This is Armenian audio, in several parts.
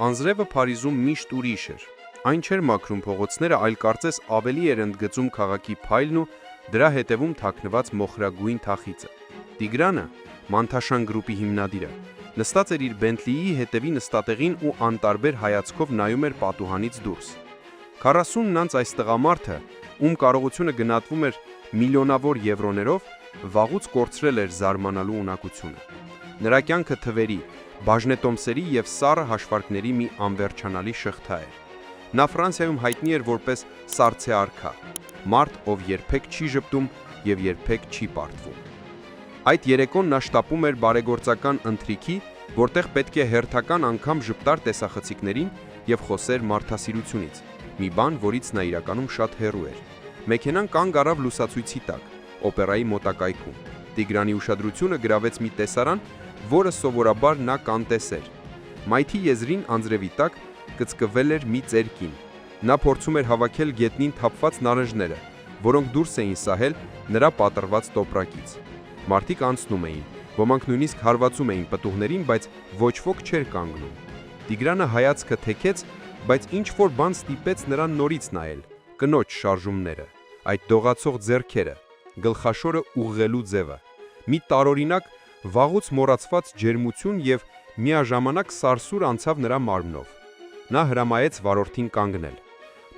Անձրևը Փարիզում միշտ ուրիշ էր։ Այն չէր մաքրում փողոցները, այլ կարծես ավելի էր ընդգծում քաղաքի փայլն ու դրա հետևում թաքնված մոխրագույն թախիծը։ Տիգրանը, Մանթաշան գրուպի հիմնադիրը, նստած էր իր Բենթլիի հետևի նստատեղին ու անտարբեր հայացքով նայում էր պատուհանից դուրս։ 40-ն անց այս տղամարդը, ում կարողությունը գնահատվում էր միլիոնավոր եվրոներով, վաղուց կորցրել էր զարմանալու ունակությունը։ Նրա կյանքը թվերի, բաժնետոմսերի և սառը հաշվարկների մի անվերջանալի շղթա էր։ Նա Ֆրանսիայում հայտնի էր որպես սառցե արքա, մարդ, ով երբեք չի ժպտում և երբեք չի պարտվում։ Այդ երեկոն նա շտապում էր բարեգործական ընթրիքի, որտեղ պետք է հերթական անգամ ժպտար տեսախցիկներին և խոսեր մարդասիրությունից, մի բան, որից նա իրականում շատ հեռու էր։ Մեքենան կանգ առավ լուսացույցի տակ, օպերայի մոտակայքում։ Տիգրանի ուշադրությունը գրավեց մի տեսարան, որը սովորաբար նա կանտեսեր։ Մայթի եզրին անձրևի տակ կծկվել էր մի ծեր կին։ Նա փորձում էր հավաքել գետնին թափված նարնջները, որոնք դուրս էին սահել նրա պատռված տոպրակից։ Մարդիկ անցնում էին, ոմանք նույնիսկ հարվածում էին պտուղներին, բայց ոչ ոք չէր կանգնում։ Տիգրանը հայացքը թեքեց, բայց ինչ-որ բան ստիպեց նրան նորից նայել։ Կնոջ շարժումները, այդ դողացող ձեռքերը, գլխաշորը ուղղելու ձևը, մի տարօրինակ, վաղուց մոռացված ջերմություն և միաժամանակ սարսուր անցավ նրա մարմնով։ Նա հրամայեց վարորդին կանգնել։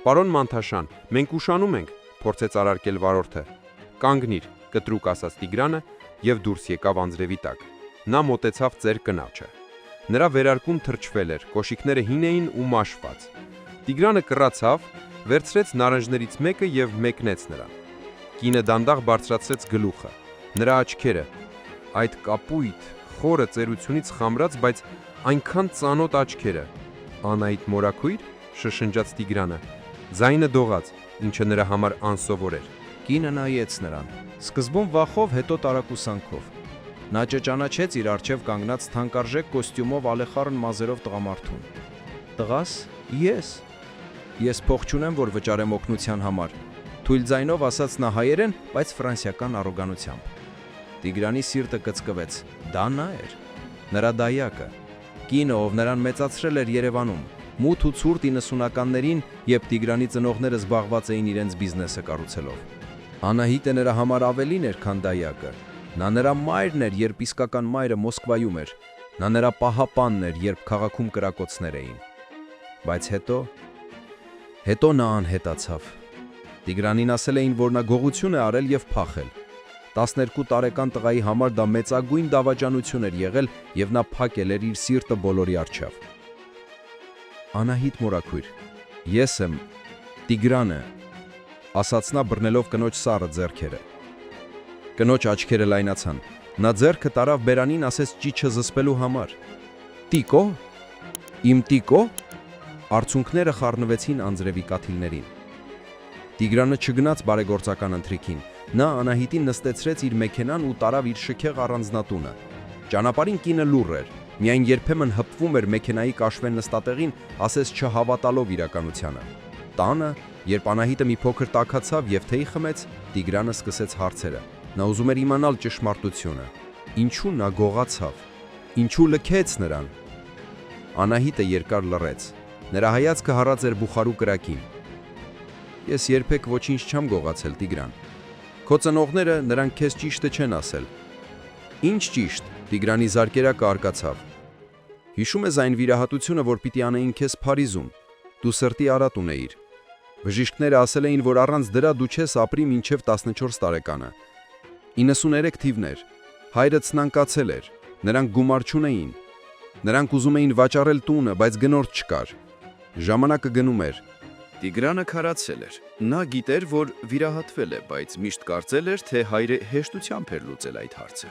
«Պարոն Մանթաշան, մենք ուշանում ենք», փորձեց արարկել վարորդը։ «Կանգնիր», կտրուկ ասաց Տիգրանը և դուրս եկավ անձրևի տակ։ Նա մոտեցավ ծեր կնաչը։ Նրա վերարկուն թրջվել էր, կոշիկները հին էին ու մաշված։ Տիգրանը կռացավ, վերցրեց նարնջներից մեկը և մեկնեց նրան։ Կինը դանդաղ բարձրացրեց գլուխը։ Նրա աչքերը, այդ կապույտ, խորը ծերությունից խամրած, բայց այնքան ծանոթ աչքերը։ «Անահիտ մորաքույր», շշնջաց Տիգրանը։ Ձայնը դողաց, ինչը նրա համար անսովոր էր։ Կինը նայեց նրան, սկզբում վախով, հետո տարակուսանքով։ Նա ճճանաչեց իր առջև կանգնած թանկարժեք կոստյումով ալեխառն մազերով տղամարդուն։ «Տղաս, ես փող չունեմ, որ վճարեմ օգնության համար», թույլ ձայնով ասաց նա հայերեն, բայց ֆրանսիական առոգանությամբ։ Տիգրանի սիրտը կծկվեց։ Դա նա էր, նրա դայակը, կինը, ով նրան մեծացրել էր Երևանում, մութ ու ցուրտ 90-ականներին, երբ Տիգրանի ծնողները զբաղված էին իրենց բիզնեսը կառուցելով։ Անահիտը նրա համար ավելին էր, քան դայակը։ Նա նրա մայրն էր, երբ իսկական մայրը Մոսկվայում էր։ Նա նրա պահապանն էր, երբ քաղաքում կրակոցներ էին։ Բայց հետո նա անհետացավ։ Տիգրանին ասել էին, որ նա գողություն է արել և փախել։ 12 տարեկան տղայի համար դա մեծագույն դավաճանություն էր եղել և նա փակել էր իր սիրտը բոլորի առջև։ «Անահիտ մորաքույր, ես եմ, Տիգրանը», ասաց նա բռնելով կնոջ սառը ձեռքերը։ Կնոջ աչքերը լայնացան։ Նա ձեռքը տարավ բերանին, ասեց ճիչը զսպելու համար։ «Տիկո? Իմ տիկո?» Արցունքները խառնվեցին անձրևի կաթիլներին։ Տիգրանը չգնաց բարեգործական ընթրիքին։ Նա Անահիտին նստեցրեց իր մեքենան ու տարավ իր շքեղ առանձնատունը։ Ճանապարհին կինը լուռ էր, միայն երբեմն հպվում էր մեքենայի կաշվեն նստատեղին, ասես չհավատալով իրականությանը։ Տանը, երբ Անահիտը մի փոքր տաքացավ և թեյ խմեց, Տիգրանը սկսեց հարցերը։ Նա ուզում էր իմանալ ճշմարտությունը։ Ինչու նա գողացավ։ Ինչու լքեց նրան։ Անահիտը երկար լռեց։ Նրա հայացքը հառած էր բուխարու կրակին։ «Ես երբեք ոչինչ չեմ գողացել, Տիգրան։ Քո ծնողները նրանք քեզ ճիշտը չեն ասել»։ «Ինչ ճիշտ», Տիգրանի զարկերակը արկացավ։ «Հիշում ես այն վիրահատությունը, որ պիտի անեին քեզ Փարիզում։ Դու սրտի արատ ունեիր։ Բժիշկները ասել էին, որ առանց դրա դու չես ապրի մինչև 14 տարեկանը։ 93 թիվն էր։ Հայրդ սնանկացել էր։ Նրանք գումար չունեին։ Նրանք ուզում էին վաճառել տունը, բայց գնորդ չկար։ Ժամանակը գնում էր»։ Տիգրանը քարացել էր։ Նա գիտեր, որ վիրահատվել է, բայց միշտ կարծել էր, թե հայրը հեշտությամբ էր լուծել այդ հարցը։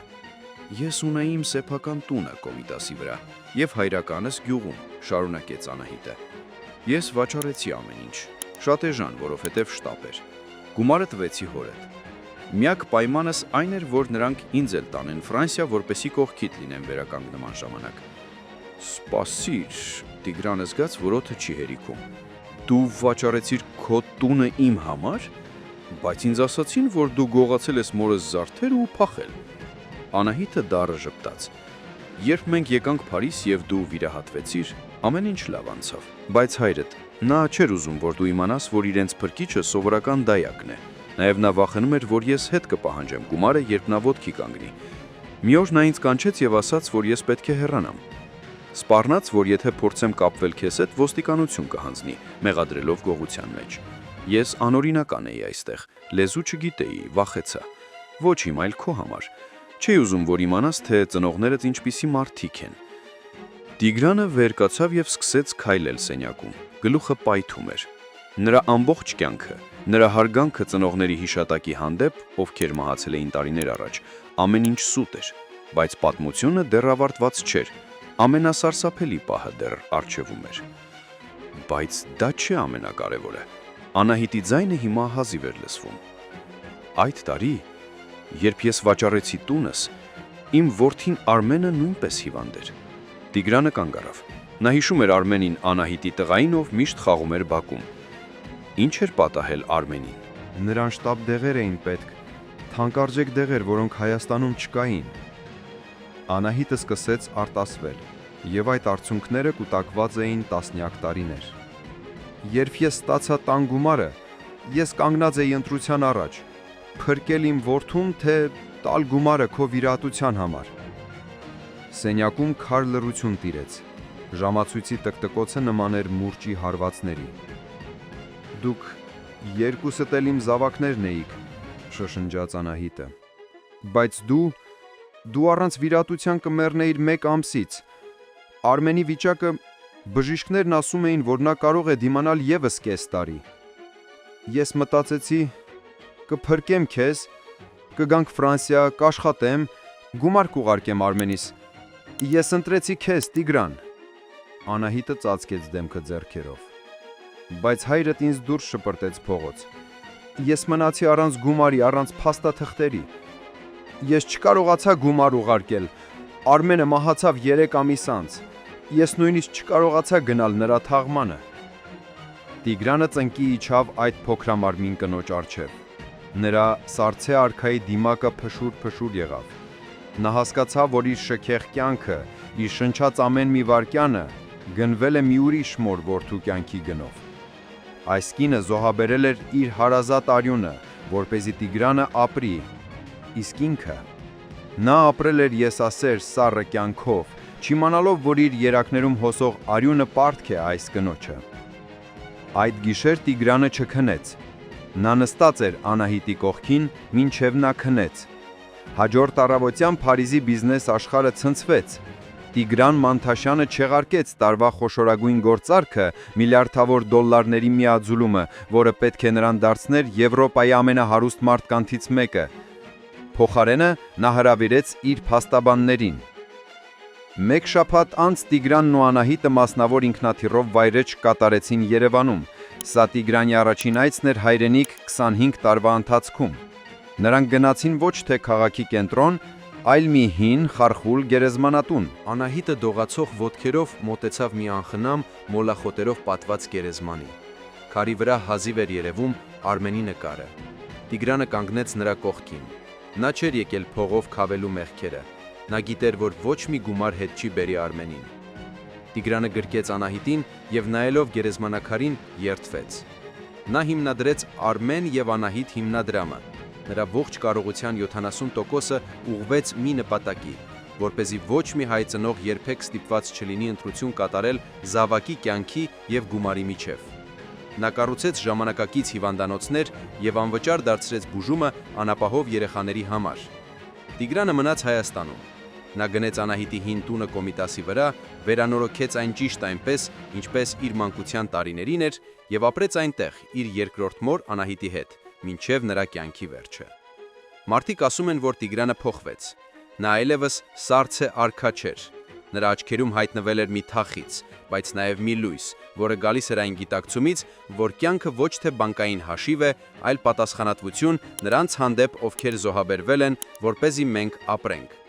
«Ես ունեի իմ սեփական տունը Կոմիտասի վրա և հայրականս գյուղում», շարունակեց Անահիտը։ «Ես վաճառեցի ամեն ինչ, շատ էժան, որովհետև շտապ էր։ Գումարը տվեցի հորդ։ Միակ պայմանս այն էր, որ նրանք ինձ էլ տանեն Ֆրանսիա, որպեսզի կողքիդ լինեմ վերականգնման ժամանակ»։ «Սպասիր», Տիգրանը զգաց, որ օդը չի հերիքում։ «Դու վաճառեցիր քո տունը իմ համար, բայց ինձ ասացին, որ դու գողացել ես մորս զարդերը ու փախել»։ Անահիտը դառը ժպտաց։ «Երբ մենք եկանք Փարիզ և դու վիրահատվեցիր, Ամեն ինչ լավ անցավ, բայց հայրդ նա չէր ուզում, որ դու իմանաս, որ իրենց փրկիչը սովորական դայակն է։ Նաև նա վախենում էր, որ ես հետ կպահանջեմ գումարը, երբ նա ոտքի կանգնի։ Մի օր նա ինձ կանչեց եւ ասաց, որ ես պետք է հեռանամ։ Սպառնաց, որ եթե փորձեմ կապվել քեզ հետ, ոստիկանություն կհանձնի, մեղադրելով գողության մեջ։ Ես անօրինական էի այստեղ, լեզու չգիտեի, վախեցա։ Ոչ իմ, այլ քո համար։ Չէի ուզում, որ իմանաս, թե ծնողներդ ինչպիսի մարդիկ են։ Տիգրանը վեր կացավ եւ սկսեց քայլել սենյակում։ Գլուխը պայթում էր։ Նրա ամբողջ կյանքը, նրա հարգանքը ծնողների հիշատակի հանդեպ, ովքեր մահացել էին տարիներ առաջ, ամեն ինչ սուտ էր, բայց պատմությունը դեռ ավարտված չէր։ Ամենասարսափելի պահը դեռ առջևում էր։ Բայց դա չէ ամենակարևորը։ Անահիտի ձայնը հիմա հազիվ էր լսվում։ Այդ տարի, երբ ես վաճառեցի տունս, իմ որդին Արմենը նույնպես հիվանդ էր։ Տիգրանը կանգ առավ։ Նա հիշում էր Արմենին, Անահիտի տղային, ով միշտ խաղում էր բակում։ Ինչ էր պատահել Արմենին։ Նրան շտապ դեղեր էին պետք, թանկարժեք դեղեր, որոնք Հայաստանում չկային։ Անահիտը սկսեց արտասվել, եւ այդ արդյունքները կուտակված էին տասնյակ տարիներ։ Երբ ես ստացա տան գումարը, ես կանգնած էի ընտրության առաջ, փրկել իմ որդուն, թե տալ գումարը քո վիրահատության համար։ Սենյակում քար լռություն տիրեց։ Ժամացույցի տկտկոցը նման էր մուրճի հարվածների։ Դուք երկուսդ էլ իմ զավակներն էիք, շշնջաց Անահիտը։ Բայց դու առանց վիրահատության կմեռնեիր 1 ամսից։ Արմենի վիճակը, բժիշկներն ասում էին, որ նա կարող է դիմանալ եւս կես տարի։ Ես մտածեցի, կփրկեմ քեզ, կգանք Ֆրանսիա, կաշխատեմ, գումար կուղարկեմ Արմենիս։ Ես ընտրեցի քեզ, Տիգրան։ Անահիտը ծածկեց դեմքը ձեռքերով։ Բայց հայրդ ինձ դուրս շպրտեց փողոց։ Ես մնացի առանց գումարի, առանց փաստաթղթերի։ Ես չկարողացա գումար ուղարկել։ Արմենը մահացավ 3 ամիս անց։ Ես նույնիսկ չկարողացա գնալ նրա թաղմանը։ Տիգրանը ծնկի իջավ այդ փոքրամարմին կնոջ առջև։ Նրա սառցե արքայի դիմակը փշուր եղավ։ Նա հասկացավ, որ իր շքեղ կյանքը, իր շնչած ամեն մի վայրկյանը գնվել է մի ուրիշ մոր որդու կյանքի գնով։ Այս կինը զոհաբերել էր իր հարազատ արյունը, որպեսզի Տիգրանը ապրի, իսկ ինքը նա ապրել էր եսասեր սառը կյանքով, չիմանալով, որ իր երակներում հոսող արյունը պարտք է այս կնոջը։ Այդ գիշեր Տիգրանը չքնեց։ Նա նստած էր Անահիտի կողքին, մինչև նա քնեց։ Հաջորդ առավոտյան Փարիզի բիզնես աշխարհը ցնցվեց։ Տիգրան Մանթաշյանը չեղարկեց տարվա խոշորագույն գործարքը միլիարդավոր դոլարների միաձուլումը, որը պետք է նրան դարձներ Եվրոպայի ամենահարուստ մարդկանցից մեկը։ Փոխարենը նա հրավիրեց իր փաստաբաններին։ Մեկ շաբաթ անց Տիգրանն ու Անահիտը մասնավոր ինքնաթիռով վայրէջք կատարեցին Երևանում։ Սա Տիգրանի առաջին այցն էր հայրենիք 25 տարվա ընթացքում։ Նրանք գնացին ոչ թե քաղաքի կենտրոն, այլ մի հին, խարխուլ գերեզմանատուն։ Անահիտը դողացող ոտքերով մոտեցավ մի անխնամ մոլախոտերով պատված գերեզմանի։ Քարի վրա հազիվ էր երևում Արմենի նկարը։ Տիգրանը կանգնեց նրա կողքին։ Նա չէր եկել փողով քավելու մեղքերը։ Նա գիտեր, որ ոչ մի գումար հետ չի բերի Արմենին։ Տիգրանը գրկեց Անահիտին եւ նայելով գերեզմանակարին երդվեց։ Նա հիմնադրեց Արմեն եւ Անահիտ հիմնադրամը։ Նրա ողջ կարողության 70%-ը ուղղվեց մի նպատակի, որպեսզի ոչ մի հայ ծնող երբեք ստիպված չլինի ընտրություն կատարել զավակի կյանքի եւ գումարի միջև։ Նա կառուցեց ժամանակակից հիվանդանոցներ եւ անվճար դարձրեց բուժումը անապահով երեխաների համար։ Տիգրանը մնաց Հայաստանում։ Նա գնեց Անահիտի հին տունը Կոմիտասի վրա, վերանորոգեց այն ճիշտ այնպես, ինչպես իր մանկության տարիներին էր, եւ ապրեց այնտեղ իր երկրորդ մոր Անահիտի հետ, մինչև նրա կյանքի վերջը։ Մարդիկ ասում են, որ Տիգրանը փոխվեց։ Նա այլևս սառցե արքա չէր։ Նրա աչքերում հայտնվել էր մի թախիծ, բայց նաև մի լույս, որը գալիս էր այն գիտակցումից, որ կյանքը ոչ թե բանկային հաշիվ է, այլ պատասխանատվություն նրանց հանդեպ, ովքեր զոհաբերվել են, որպեսզի մենք ապրենք։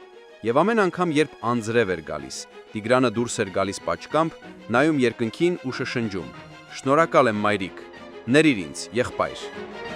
Եվ ամեն անգամ, երբ անձրև էր գալիս, Տիգրանը դուրս էր գալիս պաճկամբ, նայում երկնքին ու շշնջում. «Շնորհակալ եմ, մայրիկ, ների ինձ, եղբայր»։